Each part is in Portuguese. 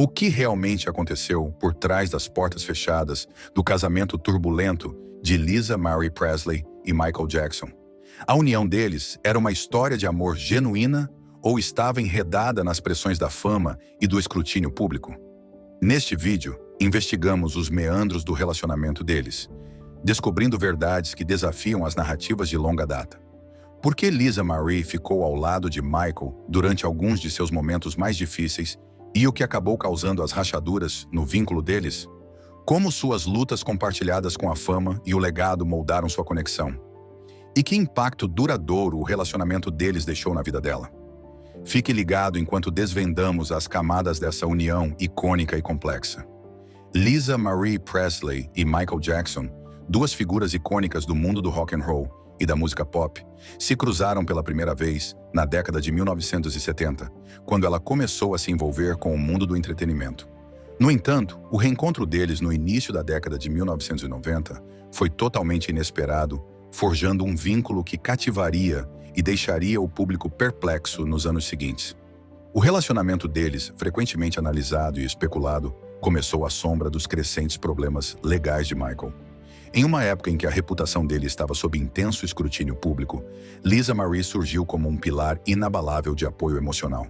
O que realmente aconteceu por trás das portas fechadas do casamento turbulento de Lisa Marie Presley e Michael Jackson? A união deles era uma história de amor genuína ou estava enredada nas pressões da fama e do escrutínio público? Neste vídeo, investigamos os meandros do relacionamento deles, descobrindo verdades que desafiam as narrativas de longa data. Por que Lisa Marie ficou ao lado de Michael durante alguns de seus momentos mais difíceis e o que acabou causando as rachaduras no vínculo deles? Como suas lutas compartilhadas com a fama e o legado moldaram sua conexão? E que impacto duradouro o relacionamento deles deixou na vida dela? Fique ligado enquanto desvendamos as camadas dessa união icônica e complexa. Lisa Marie Presley e Michael Jackson, duas figuras icônicas do mundo do rock and roll e da música pop, se cruzaram pela primeira vez na década de 1970, quando ela começou a se envolver com o mundo do entretenimento. No entanto, o reencontro deles no início da década de 1990 foi totalmente inesperado, forjando um vínculo que cativaria e deixaria o público perplexo nos anos seguintes. O relacionamento deles, frequentemente analisado e especulado, começou à sombra dos crescentes problemas legais de Michael. Em uma época em que a reputação dele estava sob intenso escrutínio público, Lisa Marie surgiu como um pilar inabalável de apoio emocional.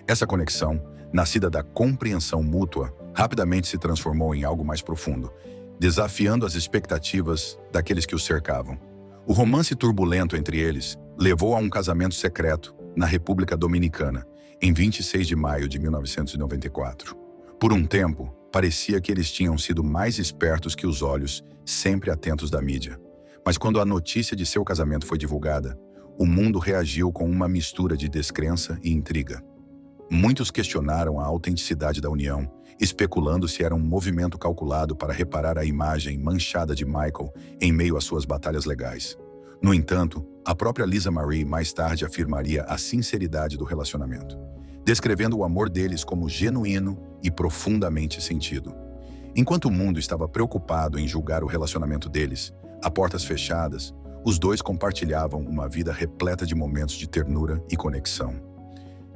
Essa conexão, nascida da compreensão mútua, rapidamente se transformou em algo mais profundo, desafiando as expectativas daqueles que o cercavam. O romance turbulento entre eles levou a um casamento secreto na República Dominicana, em 26 de maio de 1994. Por um tempo, parecia que eles tinham sido mais espertos que os olhos, sempre atentos da mídia. Mas quando a notícia de seu casamento foi divulgada, o mundo reagiu com uma mistura de descrença e intriga. Muitos questionaram a autenticidade da união, especulando se era um movimento calculado para reparar a imagem manchada de Michael em meio às suas batalhas legais. No entanto, a própria Lisa Marie mais tarde afirmaria a sinceridade do relacionamento, descrevendo o amor deles como genuíno e profundamente sentido. Enquanto o mundo estava preocupado em julgar o relacionamento deles, a portas fechadas, os dois compartilhavam uma vida repleta de momentos de ternura e conexão.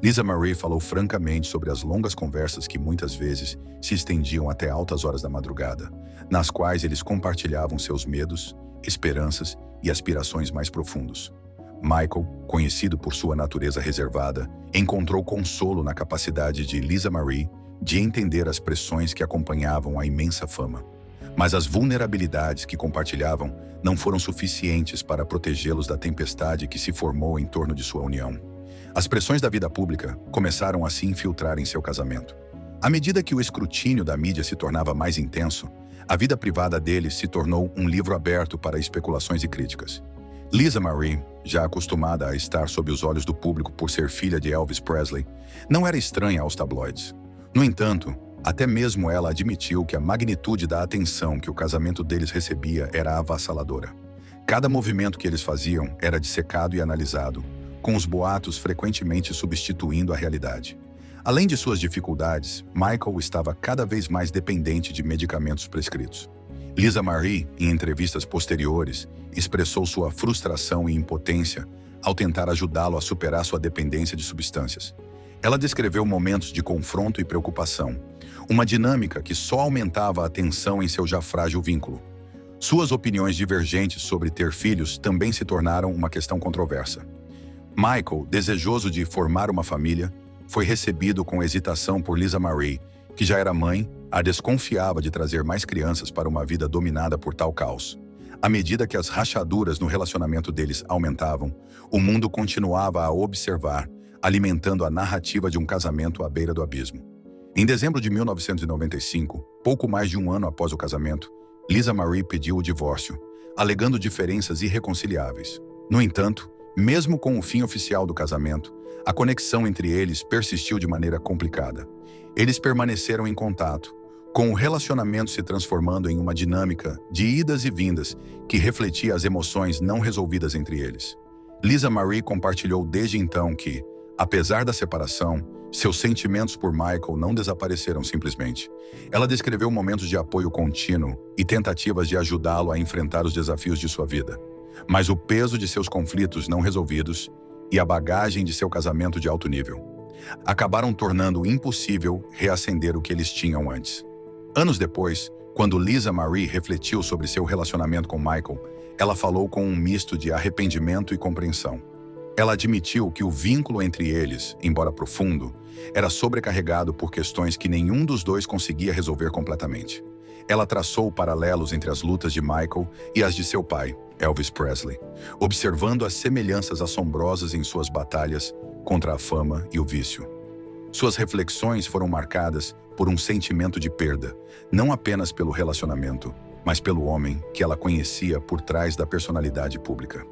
Lisa Marie falou francamente sobre as longas conversas que muitas vezes se estendiam até altas horas da madrugada, nas quais eles compartilhavam seus medos, esperanças e aspirações mais profundos. Michael, conhecido por sua natureza reservada, encontrou consolo na capacidade de Lisa Marie de entender as pressões que acompanhavam a imensa fama. Mas as vulnerabilidades que compartilhavam não foram suficientes para protegê-los da tempestade que se formou em torno de sua união. As pressões da vida pública começaram a se infiltrar em seu casamento. À medida que o escrutínio da mídia se tornava mais intenso, a vida privada deles se tornou um livro aberto para especulações e críticas. Lisa Marie, já acostumada a estar sob os olhos do público por ser filha de Elvis Presley, não era estranha aos tabloides. No entanto, até mesmo ela admitiu que a magnitude da atenção que o casamento deles recebia era avassaladora. Cada movimento que eles faziam era dissecado e analisado, com os boatos frequentemente substituindo a realidade. Além de suas dificuldades, Michael estava cada vez mais dependente de medicamentos prescritos. Lisa Marie, em entrevistas posteriores, expressou sua frustração e impotência ao tentar ajudá-lo a superar sua dependência de substâncias. Ela descreveu momentos de confronto e preocupação, uma dinâmica que só aumentava a tensão em seu já frágil vínculo. Suas opiniões divergentes sobre ter filhos também se tornaram uma questão controversa. Michael, desejoso de formar uma família, foi recebido com hesitação por Lisa Marie, que já era mãe, a desconfiava de trazer mais crianças para uma vida dominada por tal caos. À medida que as rachaduras no relacionamento deles aumentavam, o mundo continuava a observar, alimentando a narrativa de um casamento à beira do abismo. Em dezembro de 1995, pouco mais de um ano após o casamento, Lisa Marie pediu o divórcio, alegando diferenças irreconciliáveis. No entanto, mesmo com o fim oficial do casamento, a conexão entre eles persistiu de maneira complicada. Eles permaneceram em contato, com o relacionamento se transformando em uma dinâmica de idas e vindas que refletia as emoções não resolvidas entre eles. Lisa Marie compartilhou desde então que, apesar da separação, seus sentimentos por Michael não desapareceram simplesmente. Ela descreveu momentos de apoio contínuo e tentativas de ajudá-lo a enfrentar os desafios de sua vida. Mas o peso de seus conflitos não resolvidos e a bagagem de seu casamento de alto nível acabaram tornando impossível reacender o que eles tinham antes. Anos depois, quando Lisa Marie refletiu sobre seu relacionamento com Michael, ela falou com um misto de arrependimento e compreensão. Ela admitiu que o vínculo entre eles, embora profundo, era sobrecarregado por questões que nenhum dos dois conseguia resolver completamente. Ela traçou paralelos entre as lutas de Michael e as de seu pai, Elvis Presley, observando as semelhanças assombrosas em suas batalhas contra a fama e o vício. Suas reflexões foram marcadas por um sentimento de perda, não apenas pelo relacionamento, mas pelo homem que ela conhecia por trás da personalidade pública.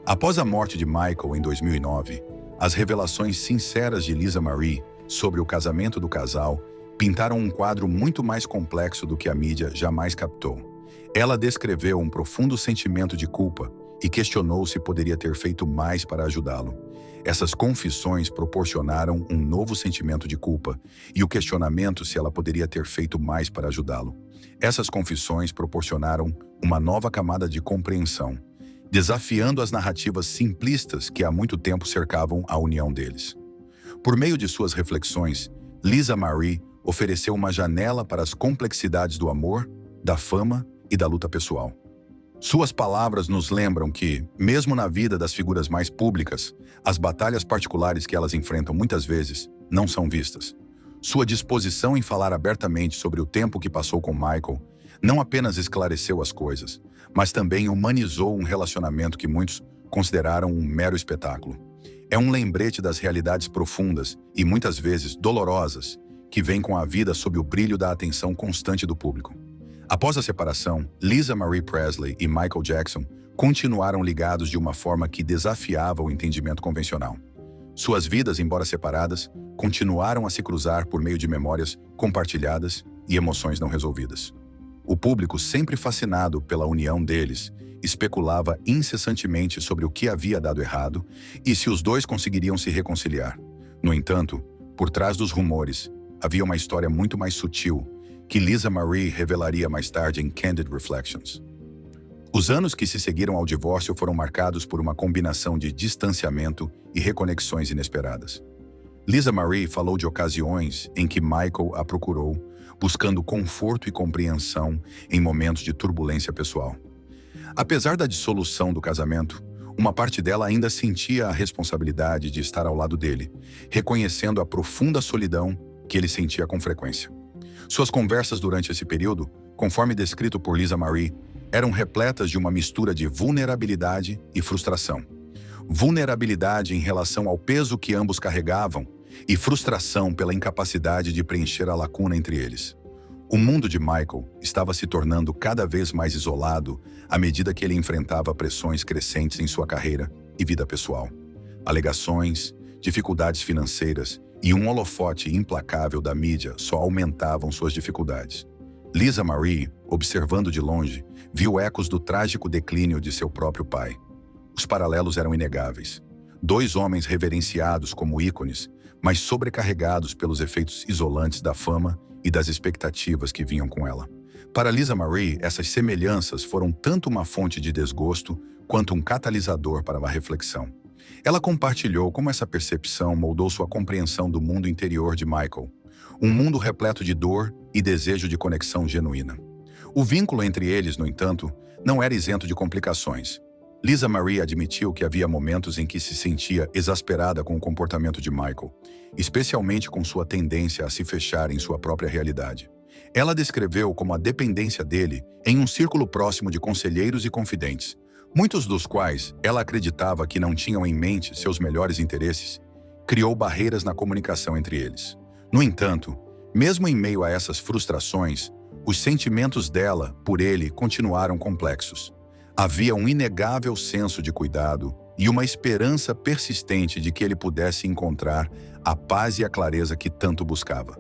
Após a morte de Michael em 2009, as revelações sinceras de Lisa Marie sobre o casamento do casal pintaram um quadro muito mais complexo do que a mídia jamais captou. Ela descreveu um profundo sentimento de culpa e questionou se poderia ter feito mais para ajudá-lo. Essas confissões proporcionaram um novo sentimento de culpa e o questionamento se ela poderia ter feito mais para ajudá-lo. Essas confissões proporcionaram uma nova camada de compreensão, desafiando as narrativas simplistas que há muito tempo cercavam a união deles. Por meio de suas reflexões, Lisa Marie ofereceu uma janela para as complexidades do amor, da fama e da luta pessoal. Suas palavras nos lembram que, mesmo na vida das figuras mais públicas, as batalhas particulares que elas enfrentam muitas vezes não são vistas. Sua disposição em falar abertamente sobre o tempo que passou com Michael não apenas esclareceu as coisas, mas também humanizou um relacionamento que muitos consideraram um mero espetáculo. É um lembrete das realidades profundas e muitas vezes dolorosas que vêm com a vida sob o brilho da atenção constante do público. Após a separação, Lisa Marie Presley e Michael Jackson continuaram ligados de uma forma que desafiava o entendimento convencional. Suas vidas, embora separadas, continuaram a se cruzar por meio de memórias compartilhadas e emoções não resolvidas. O público, sempre fascinado pela união deles, especulava incessantemente sobre o que havia dado errado e se os dois conseguiriam se reconciliar. No entanto, por trás dos rumores, havia uma história muito mais sutil que Lisa Marie revelaria mais tarde em Candid Reflections. Os anos que se seguiram ao divórcio foram marcados por uma combinação de distanciamento e reconexões inesperadas. Lisa Marie falou de ocasiões em que Michael a procurou, buscando conforto e compreensão em momentos de turbulência pessoal. Apesar da dissolução do casamento, uma parte dela ainda sentia a responsabilidade de estar ao lado dele, reconhecendo a profunda solidão que ele sentia com frequência. Suas conversas durante esse período, conforme descrito por Lisa Marie, eram repletas de uma mistura de vulnerabilidade e frustração. Vulnerabilidade em relação ao peso que ambos carregavam e frustração pela incapacidade de preencher a lacuna entre eles. O mundo de Michael estava se tornando cada vez mais isolado à medida que ele enfrentava pressões crescentes em sua carreira e vida pessoal. Alegações, dificuldades financeiras e um holofote implacável da mídia só aumentavam suas dificuldades. Lisa Marie, observando de longe, viu ecos do trágico declínio de seu próprio pai. Os paralelos eram inegáveis. Dois homens reverenciados como ícones, mas sobrecarregados pelos efeitos isolantes da fama e das expectativas que vinham com ela. Para Lisa Marie, essas semelhanças foram tanto uma fonte de desgosto quanto um catalisador para uma reflexão. Ela compartilhou como essa percepção moldou sua compreensão do mundo interior de Michael, um mundo repleto de dor e desejo de conexão genuína. O vínculo entre eles, no entanto, não era isento de complicações. Lisa Marie admitiu que havia momentos em que se sentia exasperada com o comportamento de Michael, especialmente com sua tendência a se fechar em sua própria realidade. Ela descreveu como a dependência dele em um círculo próximo de conselheiros e confidentes, muitos dos quais ela acreditava que não tinham em mente seus melhores interesses, criou barreiras na comunicação entre eles. No entanto, mesmo em meio a essas frustrações, os sentimentos dela por ele continuaram complexos. Havia um inegável senso de cuidado e uma esperança persistente de que ele pudesse encontrar a paz e a clareza que tanto buscava.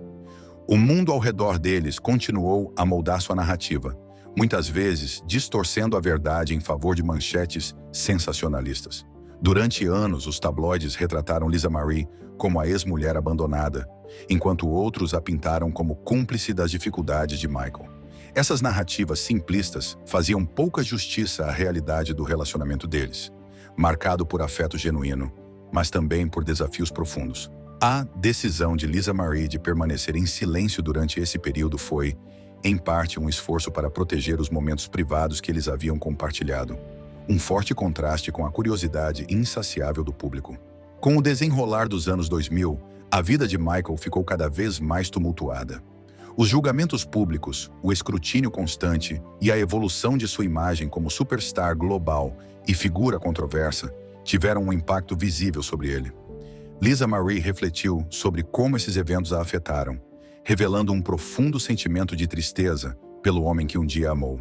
O mundo ao redor deles continuou a moldar sua narrativa, muitas vezes distorcendo a verdade em favor de manchetes sensacionalistas. Durante anos, os tabloides retrataram Lisa Marie como a ex-mulher abandonada, enquanto outros a pintaram como cúmplice das dificuldades de Michael. Essas narrativas simplistas faziam pouca justiça à realidade do relacionamento deles, marcado por afeto genuíno, mas também por desafios profundos. A decisão de Lisa Marie de permanecer em silêncio durante esse período foi, em parte, um esforço para proteger os momentos privados que eles haviam compartilhado. Um forte contraste com a curiosidade insaciável do público. Com o desenrolar dos anos 2000, a vida de Michael ficou cada vez mais tumultuada. Os julgamentos públicos, o escrutínio constante e a evolução de sua imagem como superstar global e figura controversa tiveram um impacto visível sobre ele. Lisa Marie refletiu sobre como esses eventos a afetaram, revelando um profundo sentimento de tristeza pelo homem que um dia amou.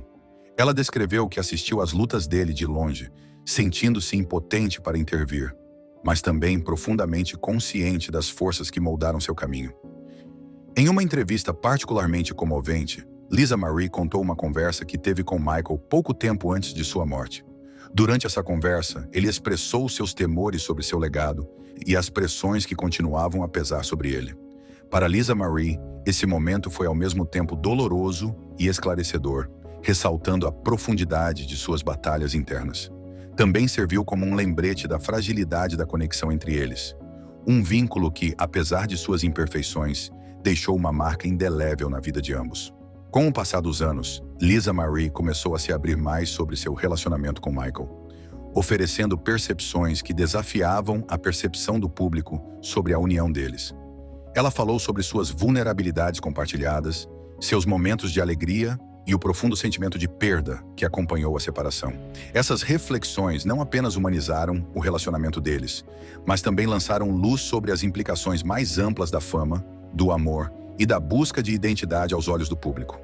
Ela descreveu que assistiu às lutas dele de longe, sentindo-se impotente para intervir, mas também profundamente consciente das forças que moldaram seu caminho. Em uma entrevista particularmente comovente, Lisa Marie contou uma conversa que teve com Michael pouco tempo antes de sua morte. Durante essa conversa, ele expressou seus temores sobre seu legado e as pressões que continuavam a pesar sobre ele. Para Lisa Marie, esse momento foi ao mesmo tempo doloroso e esclarecedor, ressaltando a profundidade de suas batalhas internas. Também serviu como um lembrete da fragilidade da conexão entre eles. Um vínculo que, apesar de suas imperfeições, deixou uma marca indelével na vida de ambos. Com o passar dos anos, Lisa Marie começou a se abrir mais sobre seu relacionamento com Michael, oferecendo percepções que desafiavam a percepção do público sobre a união deles. Ela falou sobre suas vulnerabilidades compartilhadas, seus momentos de alegria e o profundo sentimento de perda que acompanhou a separação. Essas reflexões não apenas humanizaram o relacionamento deles, mas também lançaram luz sobre as implicações mais amplas da fama, do amor e da busca de identidade aos olhos do público.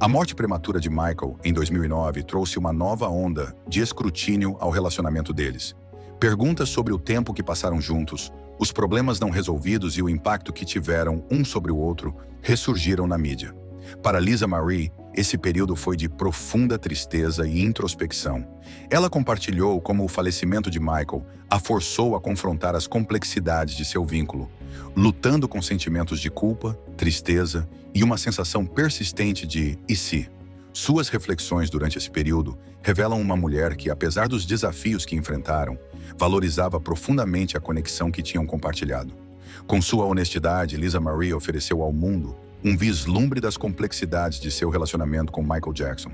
A morte prematura de Michael, em 2009, trouxe uma nova onda de escrutínio ao relacionamento deles. Perguntas sobre o tempo que passaram juntos, os problemas não resolvidos e o impacto que tiveram um sobre o outro ressurgiram na mídia. Para Lisa Marie, esse período foi de profunda tristeza e introspecção. Ela compartilhou como o falecimento de Michael a forçou a confrontar as complexidades de seu vínculo, lutando com sentimentos de culpa, tristeza e uma sensação persistente de "e se?". Suas reflexões durante esse período revelam uma mulher que, apesar dos desafios que enfrentaram, valorizava profundamente a conexão que tinham compartilhado. Com sua honestidade, Lisa Marie ofereceu ao mundo um vislumbre das complexidades de seu relacionamento com Michael Jackson.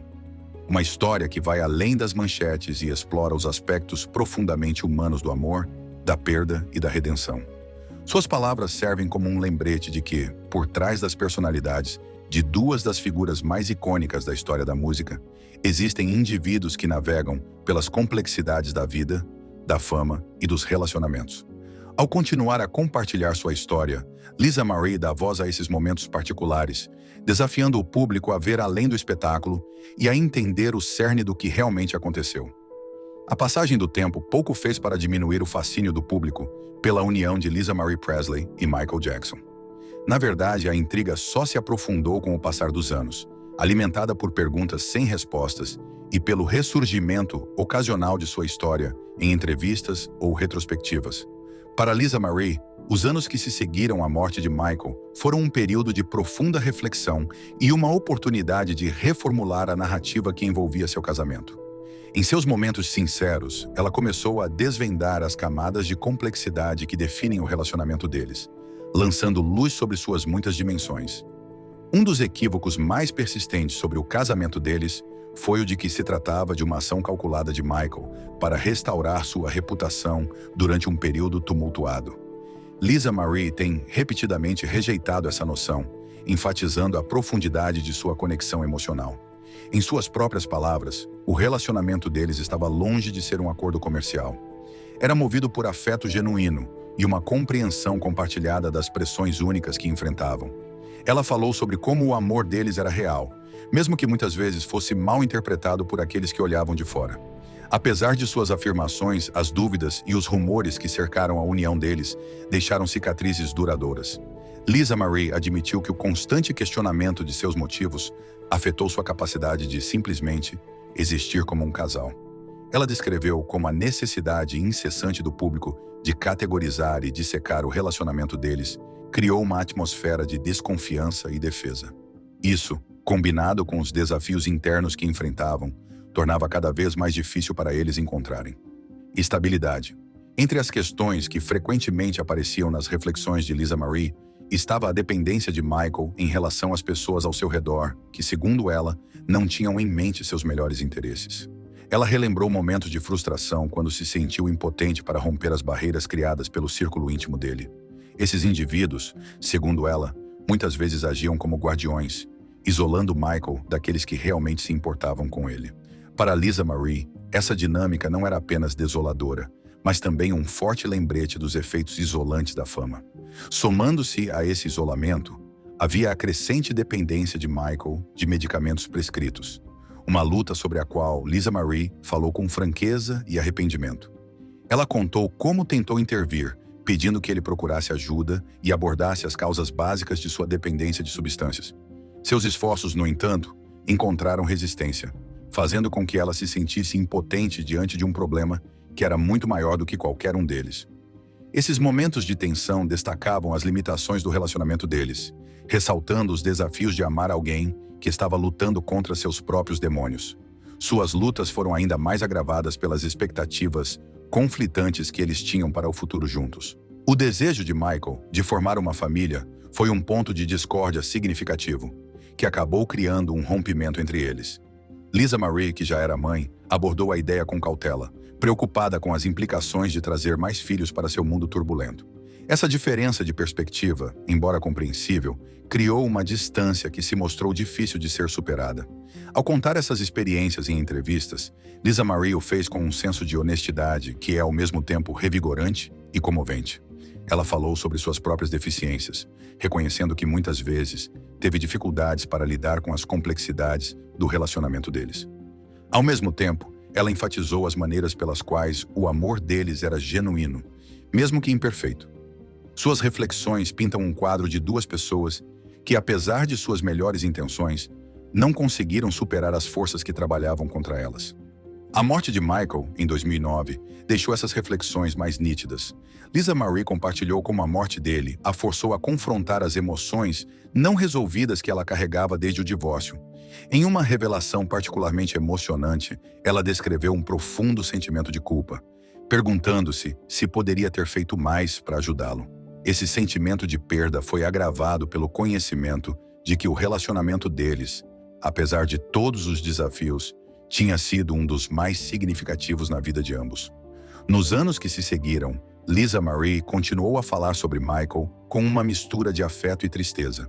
Uma história que vai além das manchetes e explora os aspectos profundamente humanos do amor, da perda e da redenção. Suas palavras servem como um lembrete de que, por trás das personalidades de duas das figuras mais icônicas da história da música, existem indivíduos que navegam pelas complexidades da vida, da fama e dos relacionamentos. Ao continuar a compartilhar sua história, Lisa Marie dá voz a esses momentos particulares, desafiando o público a ver além do espetáculo e a entender o cerne do que realmente aconteceu. A passagem do tempo pouco fez para diminuir o fascínio do público pela união de Lisa Marie Presley e Michael Jackson. Na verdade, a intriga só se aprofundou com o passar dos anos, alimentada por perguntas sem respostas e pelo ressurgimento ocasional de sua história em entrevistas ou retrospectivas. Para Lisa Marie, os anos que se seguiram à morte de Michael foram um período de profunda reflexão e uma oportunidade de reformular a narrativa que envolvia seu casamento. Em seus momentos sinceros, ela começou a desvendar as camadas de complexidade que definem o relacionamento deles, lançando luz sobre suas muitas dimensões. Um dos equívocos mais persistentes sobre o casamento deles foi o de que se tratava de uma ação calculada de Michael para restaurar sua reputação durante um período tumultuado. Lisa Marie tem repetidamente rejeitado essa noção, enfatizando a profundidade de sua conexão emocional. Em suas próprias palavras, o relacionamento deles estava longe de ser um acordo comercial. Era movido por afeto genuíno e uma compreensão compartilhada das pressões únicas que enfrentavam. Ela falou sobre como o amor deles era real, mesmo que muitas vezes fosse mal interpretado por aqueles que olhavam de fora. Apesar de suas afirmações, as dúvidas e os rumores que cercaram a união deles deixaram cicatrizes duradouras. Lisa Marie admitiu que o constante questionamento de seus motivos afetou sua capacidade de simplesmente existir como um casal. Ela descreveu como a necessidade incessante do público de categorizar e dissecar o relacionamento deles criou uma atmosfera de desconfiança e defesa. Isso, combinado com os desafios internos que enfrentavam, tornava cada vez mais difícil para eles encontrarem estabilidade. Entre as questões que frequentemente apareciam nas reflexões de Lisa Marie, estava a dependência de Michael em relação às pessoas ao seu redor, que, segundo ela, não tinham em mente seus melhores interesses. Ela relembrou momentos de frustração quando se sentiu impotente para romper as barreiras criadas pelo círculo íntimo dele. Esses indivíduos, segundo ela, muitas vezes agiam como guardiões, isolando Michael daqueles que realmente se importavam com ele. Para Lisa Marie, essa dinâmica não era apenas desoladora, mas também um forte lembrete dos efeitos isolantes da fama. Somando-se a esse isolamento, havia a crescente dependência de Michael de medicamentos prescritos, uma luta sobre a qual Lisa Marie falou com franqueza e arrependimento. Ela contou como tentou intervir, pedindo que ele procurasse ajuda e abordasse as causas básicas de sua dependência de substâncias. Seus esforços, no entanto, encontraram resistência, fazendo com que ela se sentisse impotente diante de um problema que era muito maior do que qualquer um deles. Esses momentos de tensão destacavam as limitações do relacionamento deles, ressaltando os desafios de amar alguém que estava lutando contra seus próprios demônios. Suas lutas foram ainda mais agravadas pelas expectativas conflitantes que eles tinham para o futuro juntos. O desejo de Michael de formar uma família foi um ponto de discórdia significativo, que acabou criando um rompimento entre eles. Lisa Marie, que já era mãe, abordou a ideia com cautela, preocupada com as implicações de trazer mais filhos para seu mundo turbulento. Essa diferença de perspectiva, embora compreensível, criou uma distância que se mostrou difícil de ser superada. Ao contar essas experiências em entrevistas, Lisa Marie o fez com um senso de honestidade que é ao mesmo tempo revigorante e comovente. Ela falou sobre suas próprias deficiências, reconhecendo que muitas vezes teve dificuldades para lidar com as complexidades do relacionamento deles. Ao mesmo tempo, ela enfatizou as maneiras pelas quais o amor deles era genuíno, mesmo que imperfeito. Suas reflexões pintam um quadro de duas pessoas que, apesar de suas melhores intenções, não conseguiram superar as forças que trabalhavam contra elas. A morte de Michael, em 2009, deixou essas reflexões mais nítidas. Lisa Marie compartilhou como a morte dele a forçou a confrontar as emoções não resolvidas que ela carregava desde o divórcio. Em uma revelação particularmente emocionante, ela descreveu um profundo sentimento de culpa, perguntando-se se poderia ter feito mais para ajudá-lo. Esse sentimento de perda foi agravado pelo conhecimento de que o relacionamento deles, apesar de todos os desafios, tinha sido um dos mais significativos na vida de ambos. Nos anos que se seguiram, Lisa Marie continuou a falar sobre Michael com uma mistura de afeto e tristeza.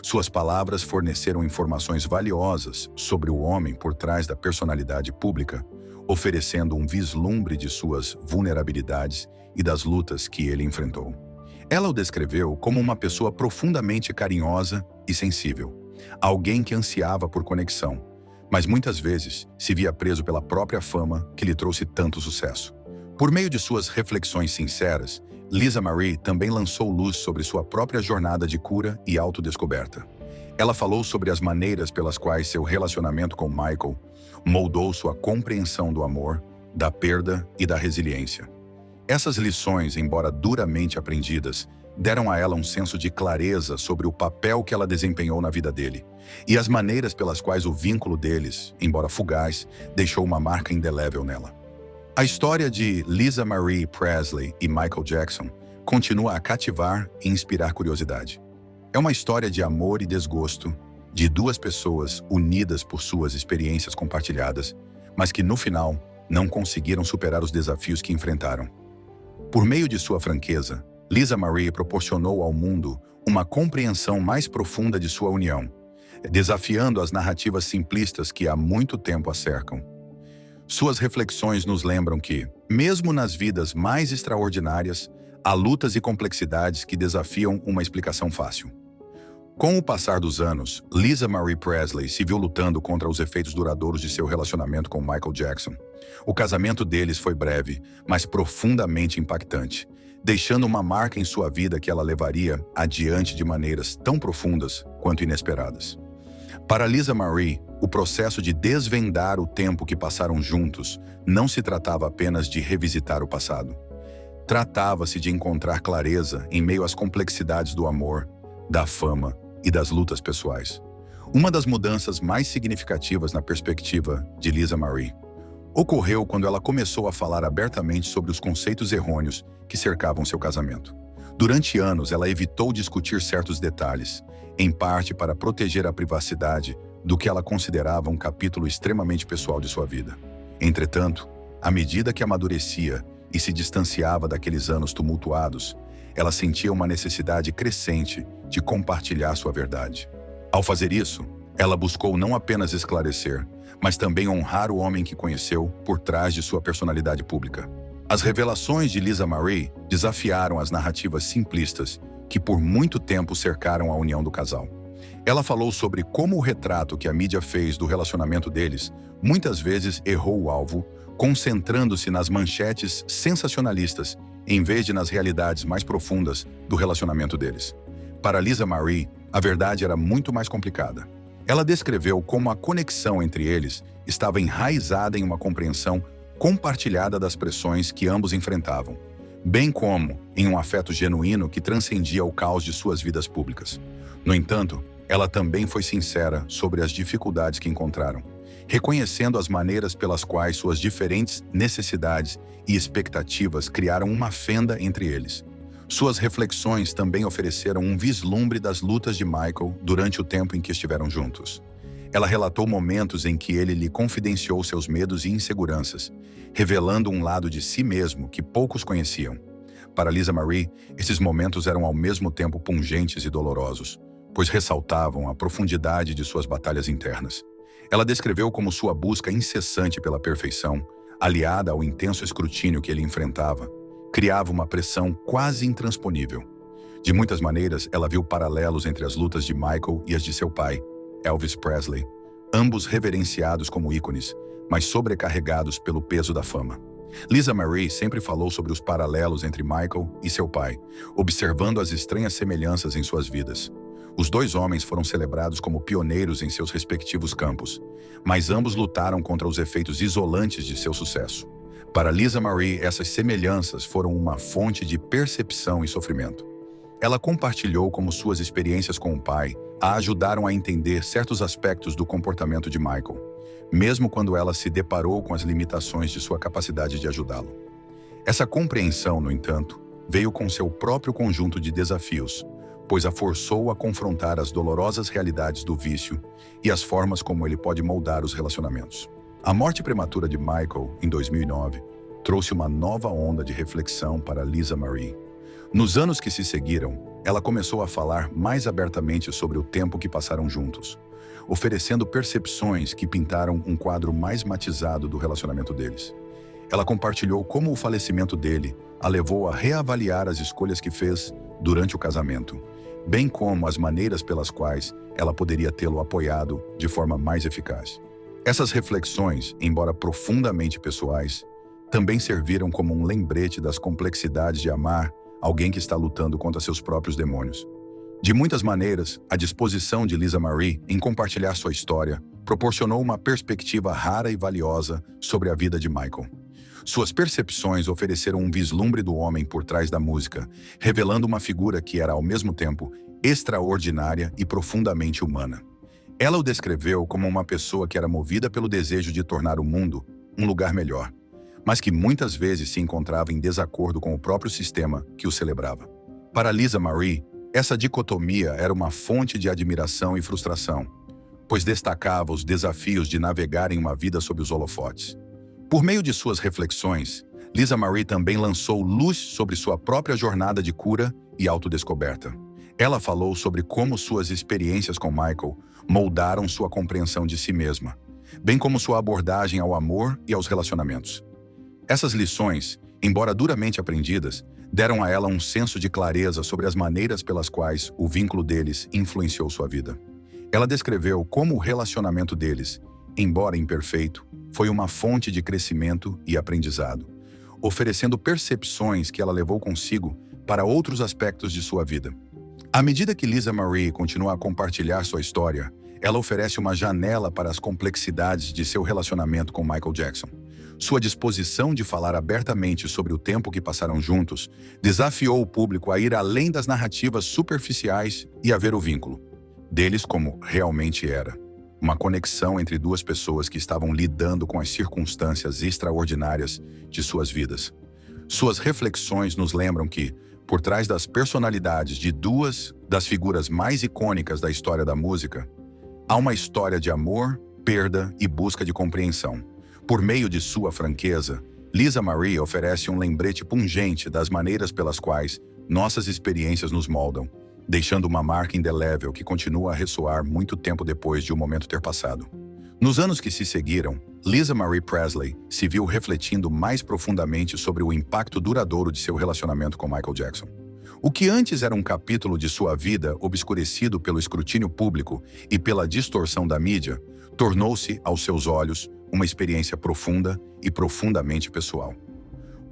Suas palavras forneceram informações valiosas sobre o homem por trás da personalidade pública, oferecendo um vislumbre de suas vulnerabilidades e das lutas que ele enfrentou. Ela o descreveu como uma pessoa profundamente carinhosa e sensível, alguém que ansiava por conexão, mas muitas vezes se via preso pela própria fama que lhe trouxe tanto sucesso. Por meio de suas reflexões sinceras, Lisa Marie também lançou luz sobre sua própria jornada de cura e autodescoberta. Ela falou sobre as maneiras pelas quais seu relacionamento com Michael moldou sua compreensão do amor, da perda e da resiliência. Essas lições, embora duramente aprendidas, deram a ela um senso de clareza sobre o papel que ela desempenhou na vida dele e as maneiras pelas quais o vínculo deles, embora fugaz, deixou uma marca indelével nela. A história de Lisa Marie Presley e Michael Jackson continua a cativar e inspirar curiosidade. É uma história de amor e desgosto, de duas pessoas unidas por suas experiências compartilhadas, mas que no final não conseguiram superar os desafios que enfrentaram. Por meio de sua franqueza, Lisa Marie proporcionou ao mundo uma compreensão mais profunda de sua união, desafiando as narrativas simplistas que há muito tempo a cercam. Suas reflexões nos lembram que, mesmo nas vidas mais extraordinárias, há lutas e complexidades que desafiam uma explicação fácil. Com o passar dos anos, Lisa Marie Presley se viu lutando contra os efeitos duradouros de seu relacionamento com Michael Jackson. O casamento deles foi breve, mas profundamente impactante, deixando uma marca em sua vida que ela levaria adiante de maneiras tão profundas quanto inesperadas. Para Lisa Marie, o processo de desvendar o tempo que passaram juntos não se tratava apenas de revisitar o passado. Tratava-se de encontrar clareza em meio às complexidades do amor, da fama e das lutas pessoais. Uma das mudanças mais significativas na perspectiva de Lisa Marie. ocorreu quando ela começou a falar abertamente sobre os conceitos errôneos que cercavam seu casamento. Durante anos, ela evitou discutir certos detalhes, em parte para proteger a privacidade do que ela considerava um capítulo extremamente pessoal de sua vida. Entretanto, à medida que amadurecia e se distanciava daqueles anos tumultuados, ela sentia uma necessidade crescente de compartilhar sua verdade. Ao fazer isso, ela buscou não apenas esclarecer, mas também honrar o homem que conheceu por trás de sua personalidade pública. As revelações de Lisa Marie desafiaram as narrativas simplistas que por muito tempo cercaram a união do casal. Ela falou sobre como o retrato que a mídia fez do relacionamento deles muitas vezes errou o alvo, concentrando-se nas manchetes sensacionalistas em vez de nas realidades mais profundas do relacionamento deles. Para Lisa Marie, a verdade era muito mais complicada. Ela descreveu como a conexão entre eles estava enraizada em uma compreensão compartilhada das pressões que ambos enfrentavam, bem como em um afeto genuíno que transcendia o caos de suas vidas públicas. No entanto, ela também foi sincera sobre as dificuldades que encontraram, reconhecendo as maneiras pelas quais suas diferentes necessidades e expectativas criaram uma fenda entre eles. Suas reflexões também ofereceram um vislumbre das lutas de Michael durante o tempo em que estiveram juntos. Ela relatou momentos em que ele lhe confidenciou seus medos e inseguranças, revelando um lado de si mesmo que poucos conheciam. Para Lisa Marie, esses momentos eram ao mesmo tempo pungentes e dolorosos, pois ressaltavam a profundidade de suas batalhas internas. Ela descreveu como sua busca incessante pela perfeição, aliada ao intenso escrutínio que ele enfrentava, criava uma pressão quase intransponível. De muitas maneiras, ela viu paralelos entre as lutas de Michael e as de seu pai, Elvis Presley, ambos reverenciados como ícones, mas sobrecarregados pelo peso da fama. Lisa Marie sempre falou sobre os paralelos entre Michael e seu pai, observando as estranhas semelhanças em suas vidas. Os dois homens foram celebrados como pioneiros em seus respectivos campos, mas ambos lutaram contra os efeitos isolantes de seu sucesso. Para Lisa Marie, essas semelhanças foram uma fonte de percepção e sofrimento. Ela compartilhou como suas experiências com o pai a ajudaram a entender certos aspectos do comportamento de Michael, mesmo quando ela se deparou com as limitações de sua capacidade de ajudá-lo. Essa compreensão, no entanto, veio com seu próprio conjunto de desafios, pois a forçou a confrontar as dolorosas realidades do vício e as formas como ele pode moldar os relacionamentos. A morte prematura de Michael, em 2009, trouxe uma nova onda de reflexão para Lisa Marie. Nos anos que se seguiram, ela começou a falar mais abertamente sobre o tempo que passaram juntos, oferecendo percepções que pintaram um quadro mais matizado do relacionamento deles. Ela compartilhou como o falecimento dele a levou a reavaliar as escolhas que fez durante o casamento, bem como as maneiras pelas quais ela poderia tê-lo apoiado de forma mais eficaz. Essas reflexões, embora profundamente pessoais, também serviram como um lembrete das complexidades de amar alguém que está lutando contra seus próprios demônios. De muitas maneiras, a disposição de Lisa Marie em compartilhar sua história proporcionou uma perspectiva rara e valiosa sobre a vida de Michael. Suas percepções ofereceram um vislumbre do homem por trás da música, revelando uma figura que era, ao mesmo tempo, extraordinária e profundamente humana. Ela o descreveu como uma pessoa que era movida pelo desejo de tornar o mundo um lugar melhor, mas que muitas vezes se encontrava em desacordo com o próprio sistema que o celebrava. Para Lisa Marie, essa dicotomia era uma fonte de admiração e frustração, pois destacava os desafios de navegar em uma vida sob os holofotes. Por meio de suas reflexões, Lisa Marie também lançou luz sobre sua própria jornada de cura e autodescoberta. Ela falou sobre como suas experiências com Michael moldaram sua compreensão de si mesma, bem como sua abordagem ao amor e aos relacionamentos. Essas lições, embora duramente aprendidas, deram a ela um senso de clareza sobre as maneiras pelas quais o vínculo deles influenciou sua vida. Ela descreveu como o relacionamento deles, embora imperfeito, foi uma fonte de crescimento e aprendizado, oferecendo percepções que ela levou consigo para outros aspectos de sua vida. À medida que Lisa Marie continua a compartilhar sua história, ela oferece uma janela para as complexidades de seu relacionamento com Michael Jackson. Sua disposição de falar abertamente sobre o tempo que passaram juntos desafiou o público a ir além das narrativas superficiais e a ver o vínculo deles como realmente era. uma conexão entre duas pessoas que estavam lidando com as circunstâncias extraordinárias de suas vidas. Suas reflexões nos lembram que, por trás das personalidades de duas das figuras mais icônicas da história da música, há uma história de amor, perda e busca de compreensão. Por meio de sua franqueza, Lisa Marie oferece um lembrete pungente das maneiras pelas quais nossas experiências nos moldam, deixando uma marca indelével que continua a ressoar muito tempo depois de o momento ter passado. Nos anos que se seguiram, Lisa Marie Presley se viu refletindo mais profundamente sobre o impacto duradouro de seu relacionamento com Michael Jackson. O que antes era um capítulo de sua vida obscurecido pelo escrutínio público e pela distorção da mídia, tornou-se, aos seus olhos, uma experiência profunda e profundamente pessoal.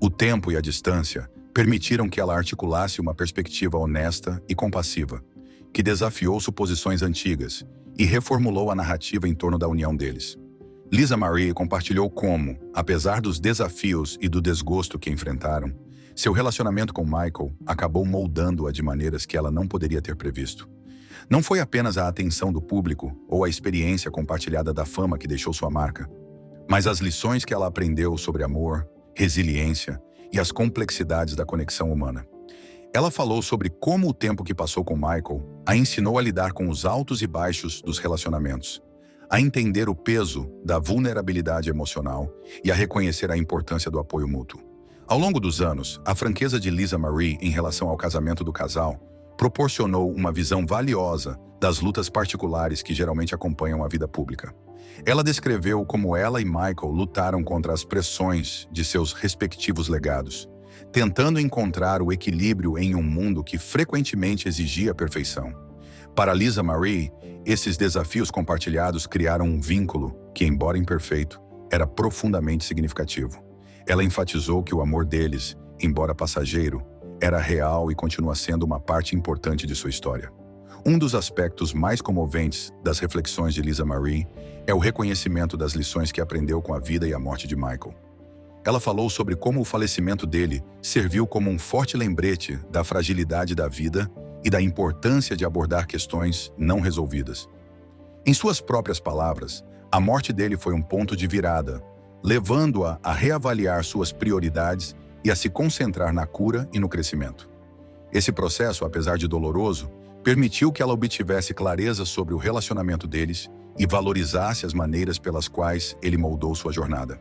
O tempo e a distância permitiram que ela articulasse uma perspectiva honesta e compassiva, que desafiou suposições antigas e reformulou a narrativa em torno da união deles. Lisa Marie compartilhou como, apesar dos desafios e do desgosto que enfrentaram, seu relacionamento com Michael acabou moldando-a de maneiras que ela não poderia ter previsto. Não foi apenas a atenção do público ou a experiência compartilhada da fama que deixou sua marca, mas as lições que ela aprendeu sobre amor, resiliência e as complexidades da conexão humana. Ela falou sobre como o tempo que passou com Michael a ensinou a lidar com os altos e baixos dos relacionamentos, a entender o peso da vulnerabilidade emocional e a reconhecer a importância do apoio mútuo. Ao longo dos anos, a franqueza de Lisa Marie em relação ao casamento do casal proporcionou uma visão valiosa das lutas particulares que geralmente acompanham a vida pública. Ela descreveu como ela e Michael lutaram contra as pressões de seus respectivos legados, tentando encontrar o equilíbrio em um mundo que frequentemente exigia perfeição. Para Lisa Marie, esses desafios compartilhados criaram um vínculo que, embora imperfeito, era profundamente significativo. Ela enfatizou que o amor deles, embora passageiro, era real e continua sendo uma parte importante de sua história. Um dos aspectos mais comoventes das reflexões de Lisa Marie é o reconhecimento das lições que aprendeu com a vida e a morte de Michael. Ela falou sobre como o falecimento dele serviu como um forte lembrete da fragilidade da vida e da importância de abordar questões não resolvidas. Em suas próprias palavras, a morte dele foi um ponto de virada, levando-a a reavaliar suas prioridades e a se concentrar na cura e no crescimento. Esse processo, apesar de doloroso, permitiu que ela obtivesse clareza sobre o relacionamento deles e valorizasse as maneiras pelas quais ele moldou sua jornada.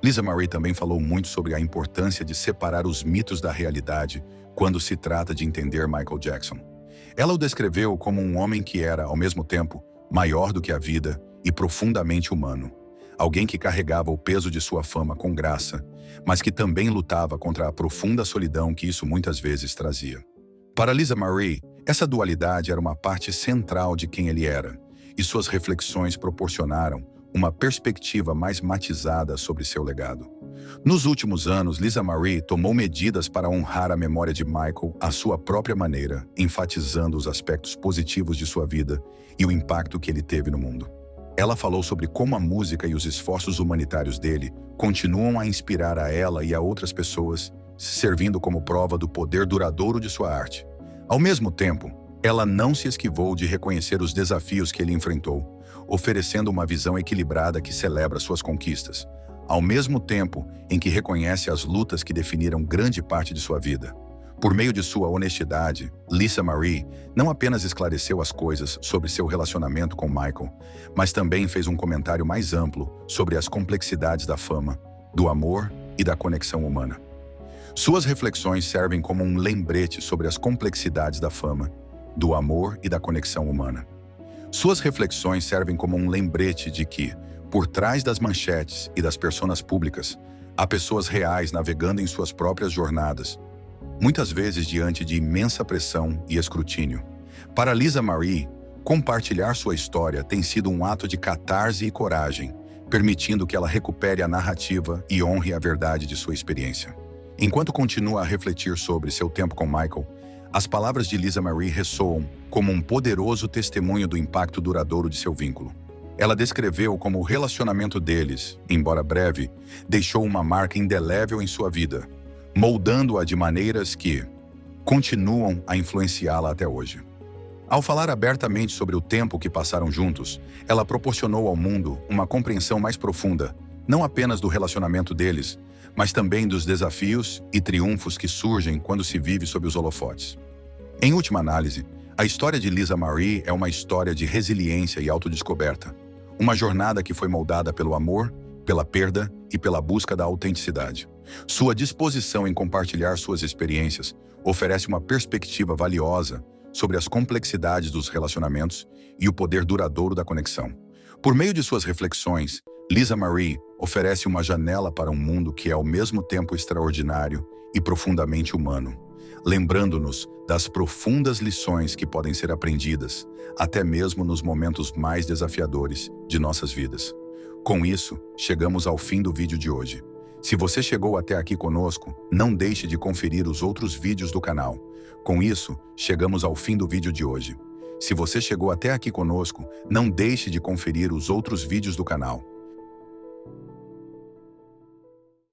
Lisa Marie também falou muito sobre a importância de separar os mitos da realidade quando se trata de entender Michael Jackson. Ela o descreveu como um homem que era, ao mesmo tempo, maior do que a vida e profundamente humano. Alguém que carregava o peso de sua fama com graça, mas que também lutava contra a profunda solidão que isso muitas vezes trazia. Para Lisa Marie, essa dualidade era uma parte central de quem ele era, e suas reflexões proporcionaram uma perspectiva mais matizada sobre seu legado. Nos últimos anos, Lisa Marie tomou medidas para honrar a memória de Michael à sua própria maneira, enfatizando os aspectos positivos de sua vida e o impacto que ele teve no mundo. Ela falou sobre como a música e os esforços humanitários dele continuam a inspirar a ela e a outras pessoas, servindo como prova do poder duradouro de sua arte. Ao mesmo tempo, ela não se esquivou de reconhecer os desafios que ele enfrentou, oferecendo uma visão equilibrada que celebra suas conquistas, ao mesmo tempo em que reconhece as lutas que definiram grande parte de sua vida. Por meio de sua honestidade, Lisa Marie não apenas esclareceu as coisas sobre seu relacionamento com Michael, mas também fez um comentário mais amplo sobre as complexidades da fama, do amor e da conexão humana. Suas reflexões servem como um lembrete sobre as complexidades da fama, do amor e da conexão humana. Suas reflexões servem como um lembrete de que, por trás das manchetes e das personas públicas, há pessoas reais navegando em suas próprias jornadas, muitas vezes diante de imensa pressão e escrutínio. Para Lisa Marie, compartilhar sua história tem sido um ato de catarse e coragem, permitindo que ela recupere a narrativa e honre a verdade de sua experiência. Enquanto continua a refletir sobre seu tempo com Michael, as palavras de Lisa Marie ressoam como um poderoso testemunho do impacto duradouro de seu vínculo. Ela descreveu como o relacionamento deles, embora breve, deixou uma marca indelével em sua vida, moldando-a de maneiras que continuam a influenciá-la até hoje. Ao falar abertamente sobre o tempo que passaram juntos, ela proporcionou ao mundo uma compreensão mais profunda, não apenas do relacionamento deles, mas também dos desafios e triunfos que surgem quando se vive sob os holofotes. Em última análise, a história de Lisa Marie é uma história de resiliência e autodescoberta, uma jornada que foi moldada pelo amor, pela perda e pela busca da autenticidade. Sua disposição em compartilhar suas experiências oferece uma perspectiva valiosa sobre as complexidades dos relacionamentos e o poder duradouro da conexão. Por meio de suas reflexões, Lisa Marie oferece uma janela para um mundo que é ao mesmo tempo extraordinário e profundamente humano, lembrando-nos das profundas lições que podem ser aprendidas, até mesmo nos momentos mais desafiadores de nossas vidas. Com isso, chegamos ao fim do vídeo de hoje. Se você chegou até aqui conosco, não deixe de conferir os outros vídeos do canal. Com isso, chegamos ao fim do vídeo de hoje. Se você chegou até aqui conosco, não deixe de conferir os outros vídeos do canal.